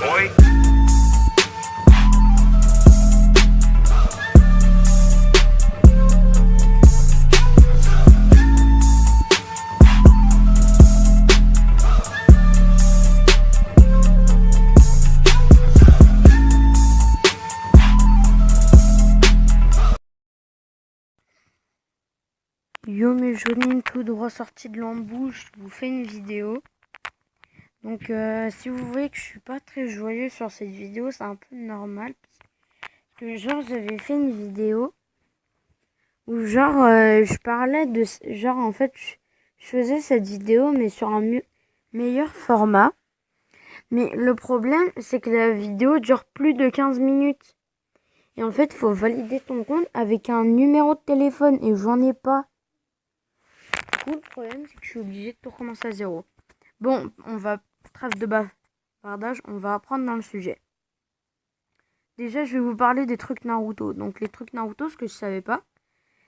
boy. Yo mes jaunines tout droit sorti de l'embout, je vous fais une vidéo. Donc si vous voyez que je suis pas très joyeux sur cette vidéo, c'est un peu normal. Parce que genre j'avais fait une vidéo où genre je parlais de... Genre en fait je faisais cette vidéo mais sur un meilleur format. Mais le problème c'est que la vidéo dure plus de 15 minutes. Et en fait il faut valider ton compte avec un numéro de téléphone et j'en ai pas. Le problème, c'est que je suis obligée de tout recommencer à zéro. Bon, on va, trêve de bavardage, on va apprendre dans le sujet. Déjà, je vais vous parler des trucs Naruto. Donc, les trucs Naruto, ce que je savais pas,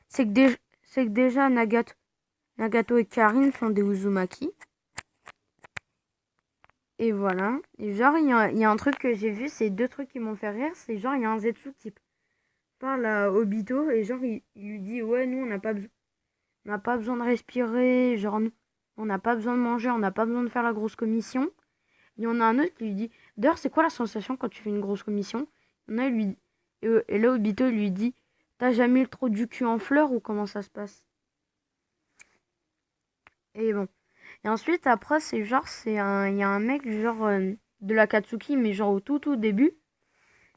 c'est que déjà Nagato et Karin sont des Uzumaki. Et voilà. Et genre, il y a un truc que j'ai vu, c'est deux trucs qui m'ont fait rire. C'est genre, il y a un Zetsu qui parle à Obito et genre, il lui dit, ouais, nous, on n'a pas besoin de respirer, genre on n'a pas besoin de manger, on n'a pas besoin de faire la grosse commission. Il y en a un autre qui lui dit, d'ailleurs c'est quoi la sensation quand tu fais une grosse commission? Il y en a lui et là Obito lui dit, t'as jamais eu trop du cul en fleurs ou comment ça se passe? Et bon. Et ensuite après c'est genre il y a un mec genre de la Katsuki mais genre au tout début.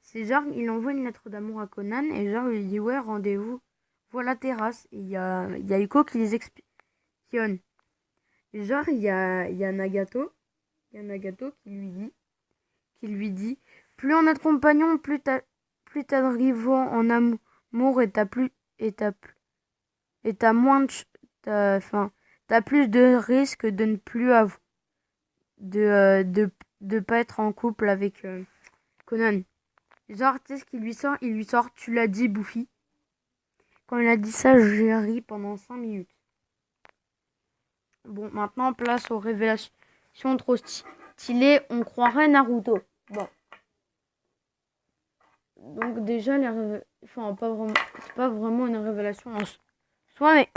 C'est genre il envoie une lettre d'amour à Conan et genre il lui dit ouais rendez-vous voilà la terrasse. Et il y a Yuko qui les espionne. Genre, il y a Nagato qui lui dit, plus on a de compagnons, plus t'as de rivaux en amour et t'as moins de, t'as plus de risques de ne plus avoir, de pas être en couple avec Conan. Genre, tu sais ce qu'il lui sort? Il lui sort, tu l'as dit, Buffy. Quand il a dit ça, j'ai ri pendant 5 minutes. Bon, maintenant, place aux révélations trop stylées. On croirait Naruto. Bon. Donc déjà, enfin, pas vraiment... c'est pas vraiment une révélation en soi, mais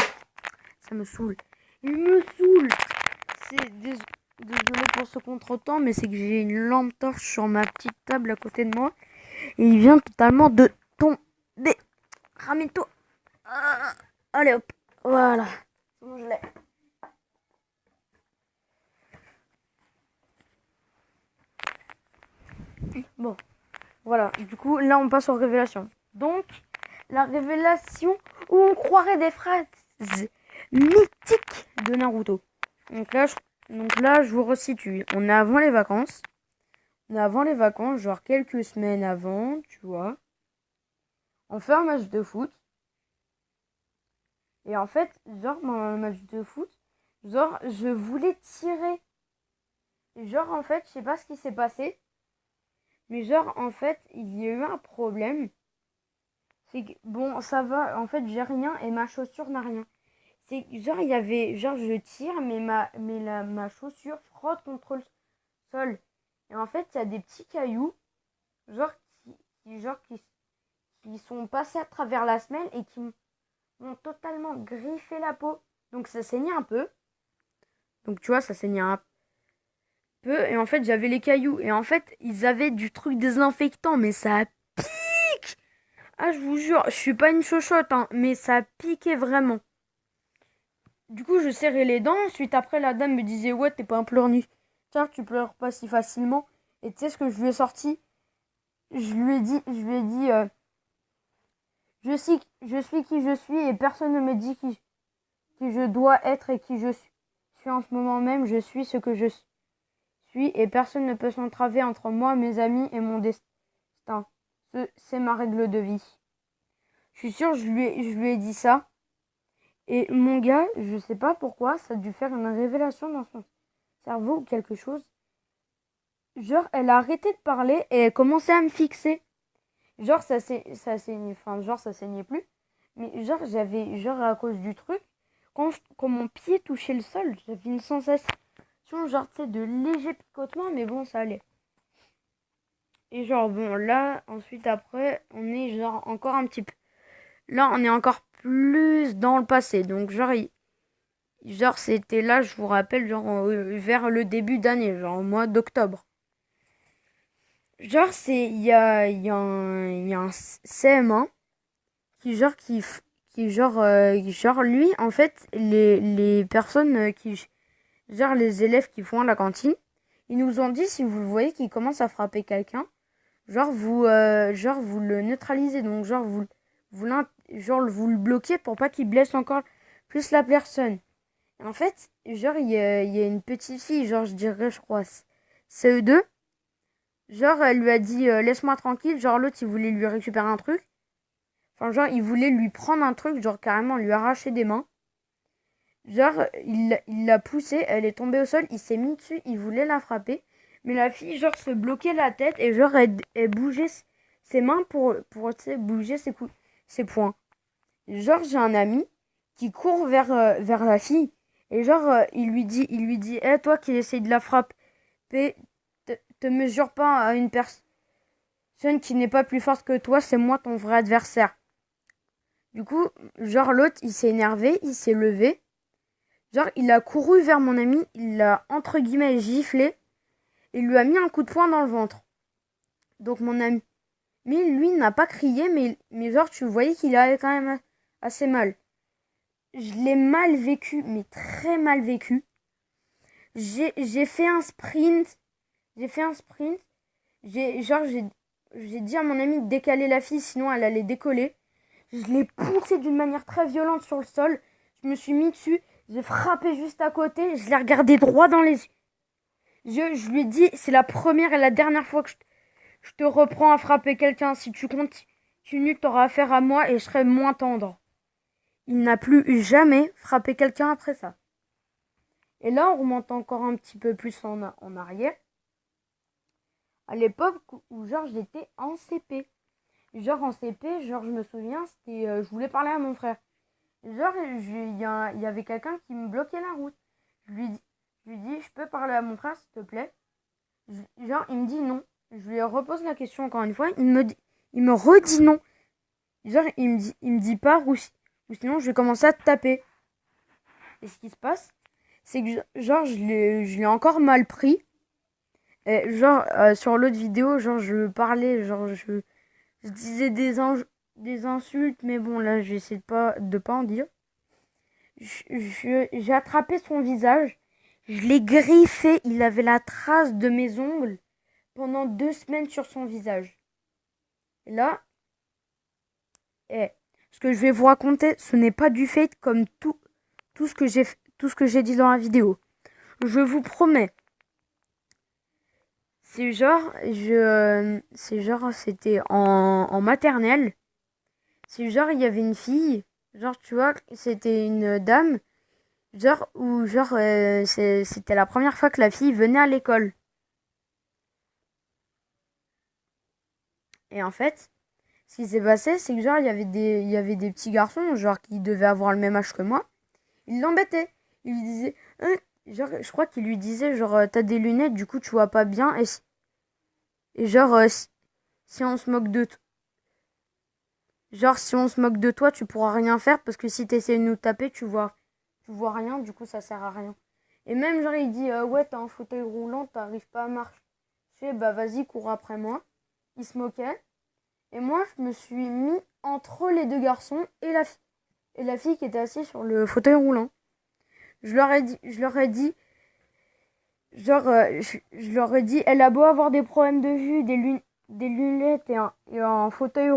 ça me saoule. Il me saoule. C'est désolé pour ce contretemps, mais c'est que j'ai une lampe torche sur ma petite table à côté de moi. Et il vient totalement de tomber. Ramène-toi. Allez hop. Voilà. Bon, je l'ai. Bon, voilà. Du coup, là, on passe aux révélations. Donc, la révélation où on croirait des phrases mythiques de Naruto. Donc là, je vous resitue. On est avant les vacances. On est avant les vacances, genre quelques semaines avant, tu vois. On fait un match de foot. Et en fait, genre, dans le match de foot, genre, je voulais tirer. Genre, en fait, je sais pas ce qui s'est passé. Mais genre, en fait, il y a eu un problème. C'est que, bon, ça va, en fait, j'ai rien et ma chaussure n'a rien. C'est que, genre, il y avait, genre, je tire, mais ma chaussure frotte contre le sol. Et en fait, il y a des petits cailloux, genre, qui sont passés à travers la semelle et qui m'ont totalement griffé la peau. Donc, ça saignait un peu. Donc, tu vois, ça saignait un peu. Et en fait, j'avais les cailloux. Et en fait, ils avaient du truc désinfectant, mais ça pique. Ah, je vous jure, je suis pas une chochotte, hein, mais ça piquait vraiment. Du coup, je serrais les dents. Ensuite, après, la dame me disait, ouais, t'es pas un pleurnichard, tu pleures pas si facilement. Et tu sais ce que je lui ai sorti? Je lui ai dit, je suis qui je suis et personne ne me dit qui je dois être et qui je suis en ce moment même. Je suis ce que je suis et personne ne peut s'entraver entre moi, mes amis et mon destin. C'est ma règle de vie. Je suis sûre, je lui ai dit ça. Et mon gars, je sais pas pourquoi, ça a dû faire une révélation dans son cerveau ou quelque chose. Genre, elle a arrêté de parler et elle commençait à me fixer. Genre, ça saignait, enfin, genre, ça saignait plus. Mais genre, j'avais, genre, à cause du truc, quand mon pied touchait le sol, j'avais une sensation, genre, tu sais, de léger picotement, mais bon, ça allait. Et genre, bon, là, ensuite, après, on est genre encore un petit peu... Là, on est encore plus dans le passé. Donc, genre c'était là, je vous rappelle, genre vers le début d'année, genre au mois d'octobre. Genre, il y a un CM1 qui, genre, genre, lui, en fait, les personnes genre, les élèves qui font à la cantine, ils nous ont dit, si vous le voyez qui commence à frapper quelqu'un, genre, vous le neutralisez. Donc, genre, vous le bloquez pour pas qu'il blesse encore plus la personne. En fait, genre, il y a une petite fille, genre, je dirais, je crois, CE2. Genre, elle lui a dit, laisse-moi tranquille. Genre, l'autre, il voulait lui récupérer un truc. Enfin, genre, il voulait lui prendre un truc, genre, carrément lui arracher des mains. Genre, il l'a poussée, elle est tombée au sol, il s'est mis dessus, il voulait la frapper. Mais la fille, genre, se bloquait la tête et, genre, elle bougeait ses mains pour tu sais, bouger ses poings. Genre, j'ai un ami qui court vers la fille. Et genre, il lui dit, hé, toi qui essayes de la frapper, te mesure pas à une personne qui n'est pas plus forte que toi, c'est moi ton vrai adversaire. Du coup, genre, l'autre, il s'est énervé, il s'est levé. Genre, il a couru vers mon ami, il l'a, entre guillemets, giflé, et lui a mis un coup de poing dans le ventre. Donc, mon ami, lui, n'a pas crié, mais genre, tu voyais qu'il avait quand même assez mal. Je l'ai mal vécu, mais très mal vécu. J'ai fait un sprint. J'ai fait un sprint. J'ai dit à mon ami de décaler la fille, sinon elle allait décoller. Je l'ai poussée d'une manière très violente sur le sol. Je me suis mis dessus. J'ai frappé juste à côté. Je l'ai regardé droit dans les yeux. Je lui ai dit, c'est la première et la dernière fois que je te reprends à frapper quelqu'un. Si tu continues, tu auras affaire à moi et je serai moins tendre. Il n'a plus jamais frappé quelqu'un après ça. Et là, on remonte encore un petit peu plus en arrière. À l'époque où genre j'étais en CP. Genre en CP, genre je me souviens, c'était je voulais parler à mon frère. Genre il y avait quelqu'un qui me bloquait la route. Je lui dis je peux parler à mon frère s'il te plaît. Genre il me dit non. Je lui repose la question encore une fois, il me redit non. Genre il me dit pas ou sinon je vais commencer à te taper. Et ce qui se passe, c'est que genre je l'ai encore mal pris. Et genre sur l'autre vidéo, genre je parlais, genre je disais des insultes, mais bon là j'essaie de pas en dire. J'ai attrapé son visage, je l'ai griffé, il avait la trace de mes ongles pendant 2 semaines sur son visage. Et là, ce que je vais vous raconter, ce n'est pas du fait comme tout ce que j'ai dit dans la vidéo. Je vous promets. C'était en maternelle. C'est genre, il y avait une fille. Genre, tu vois, c'était une dame. C'était la première fois que la fille venait à l'école. Et en fait, ce qui s'est passé, c'est que genre, il y avait des petits garçons, genre, qui devaient avoir le même âge que moi. Ils l'embêtaient. Ils lui disaient, genre, je crois qu'ils lui disaient, genre, t'as des lunettes, du coup, tu vois pas bien. Et genre, si on se moque de toi. Genre, si on se moque de toi, tu pourras rien faire parce que si t'essaies de nous taper, tu vois rien, du coup, ça sert à rien. Et même, genre, il dit, ouais, t'as un fauteuil roulant, t'arrives pas à marcher, bah vas-y, cours après moi. Il se moquait. Et moi, je me suis mis entre les deux garçons et la fille qui était assise sur le fauteuil roulant. Je leur ai dit, genre, je leur ai dit, elle a beau avoir des problèmes de vue, des lunettes et un fauteuil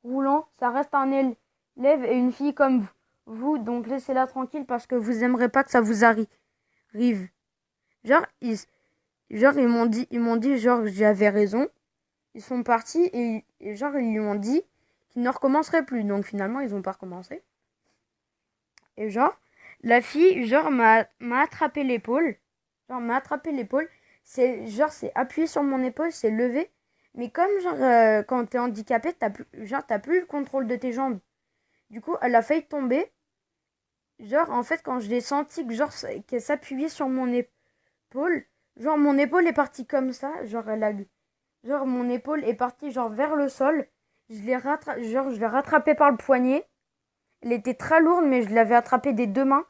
roulant, ça reste un élève et une fille comme vous, donc laissez-la tranquille parce que vous aimerez pas que ça vous arrive. Genre, ils m'ont dit, genre, j'avais raison. Ils sont partis et genre, ils lui ont dit qu'ils ne recommenceraient plus. Donc finalement, ils ont pas recommencé. Et genre, la fille, genre, m'a attrapé l'épaule. Genre, m'a attrapé l'épaule. C'est appuyé sur mon épaule, c'est levé. Mais comme, genre, quand t'es handicapé, t'as plus le contrôle de tes jambes. Du coup, elle a failli tomber. Genre, en fait, quand je l'ai senti que, genre, qu'elle s'appuyait sur mon épaule, genre, mon épaule est partie comme ça. Genre, Genre, mon épaule est partie genre vers le sol. Je l'ai rattrapée par le poignet. Elle était très lourde, mais je l'avais attrapée des deux mains.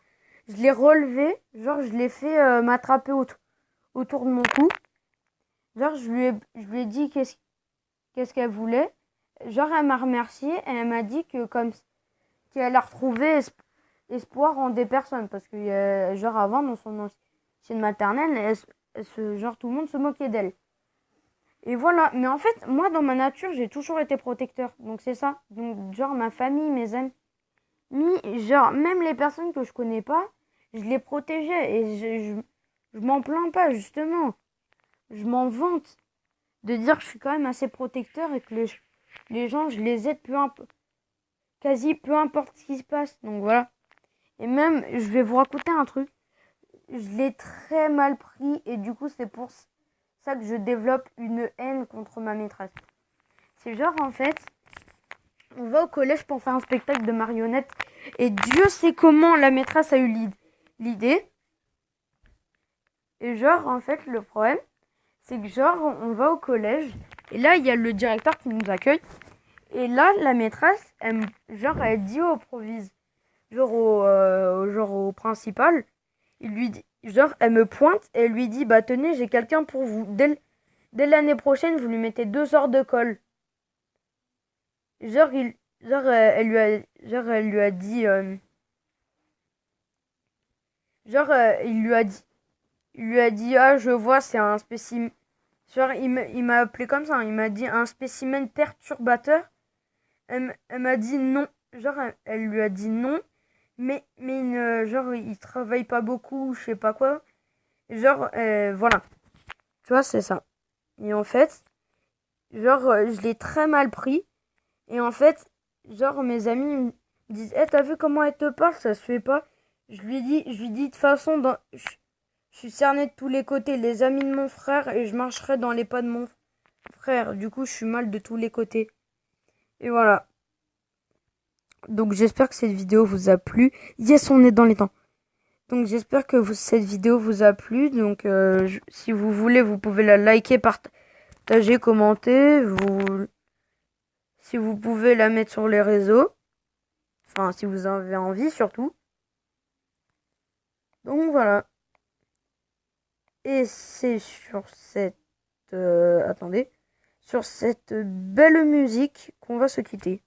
Je l'ai relevée. Genre, je l'ai fait m'attraper autour de mon cou. Genre, je lui ai dit qu'est-ce qu'elle voulait. Genre, elle m'a remercié et elle m'a dit que comme qu'elle a retrouvé espoir en des personnes. Parce que, genre, avant, dans son ancienne maternelle, genre, tout le monde se moquait d'elle. Et voilà. Mais en fait, moi, dans ma nature, j'ai toujours été protecteur. Donc, c'est ça. Donc, genre, ma famille, mes amis, genre, même les personnes que je connais pas, je les protégeais. Et je m'en plains pas, justement. Je m'en vante de dire que je suis quand même assez protecteur et que les gens, je les aide quasi peu importe ce qui se passe. Donc, voilà. Et même, je vais vous raconter un truc. Je l'ai très mal pris et du coup, c'est pour ça que je développe une haine contre ma maîtresse. C'est genre, en fait, on va au collège pour faire un spectacle de marionnettes et Dieu sait comment la maîtresse a eu l'idée. Et genre, en fait, le problème, c'est que genre, on va au collège et là, il y a le directeur qui nous accueille. Et là, la maîtresse, elle dit au proviseur, genre au principal, il lui dit, genre, elle me pointe et elle lui dit, bah tenez, j'ai quelqu'un pour vous. Dès l'année prochaine, vous lui mettez 2 heures de colle. Genre, elle lui a dit, il lui a dit, ah, je vois, c'est un spécimen. Genre, il m'a appelé comme ça, hein. Il m'a dit un spécimen perturbateur. Elle m'a dit non. Genre, elle lui a dit non. Mais genre, il travaille pas beaucoup, je sais pas quoi. Genre, voilà. Tu vois, c'est ça. Et en fait, genre, je l'ai très mal pris. Et en fait, genre, mes amis me disent, t'as vu comment elle te parle? Ça se fait pas. Je lui dis de toute façon, je suis cerné de tous les côtés. Les amis de mon frère et je marcherai dans les pas de mon frère. Du coup, je suis mal de tous les côtés. Et voilà. Donc, j'espère que cette vidéo vous a plu. Yes, on est dans les temps. Donc, j'espère que cette vidéo vous a plu. Donc, si vous voulez, vous pouvez la liker, partager, commenter. Si vous pouvez la mettre sur les réseaux. Enfin, si vous en avez envie, surtout. Donc, voilà. Et c'est sur cette... attendez. Sur cette belle musique qu'on va se quitter.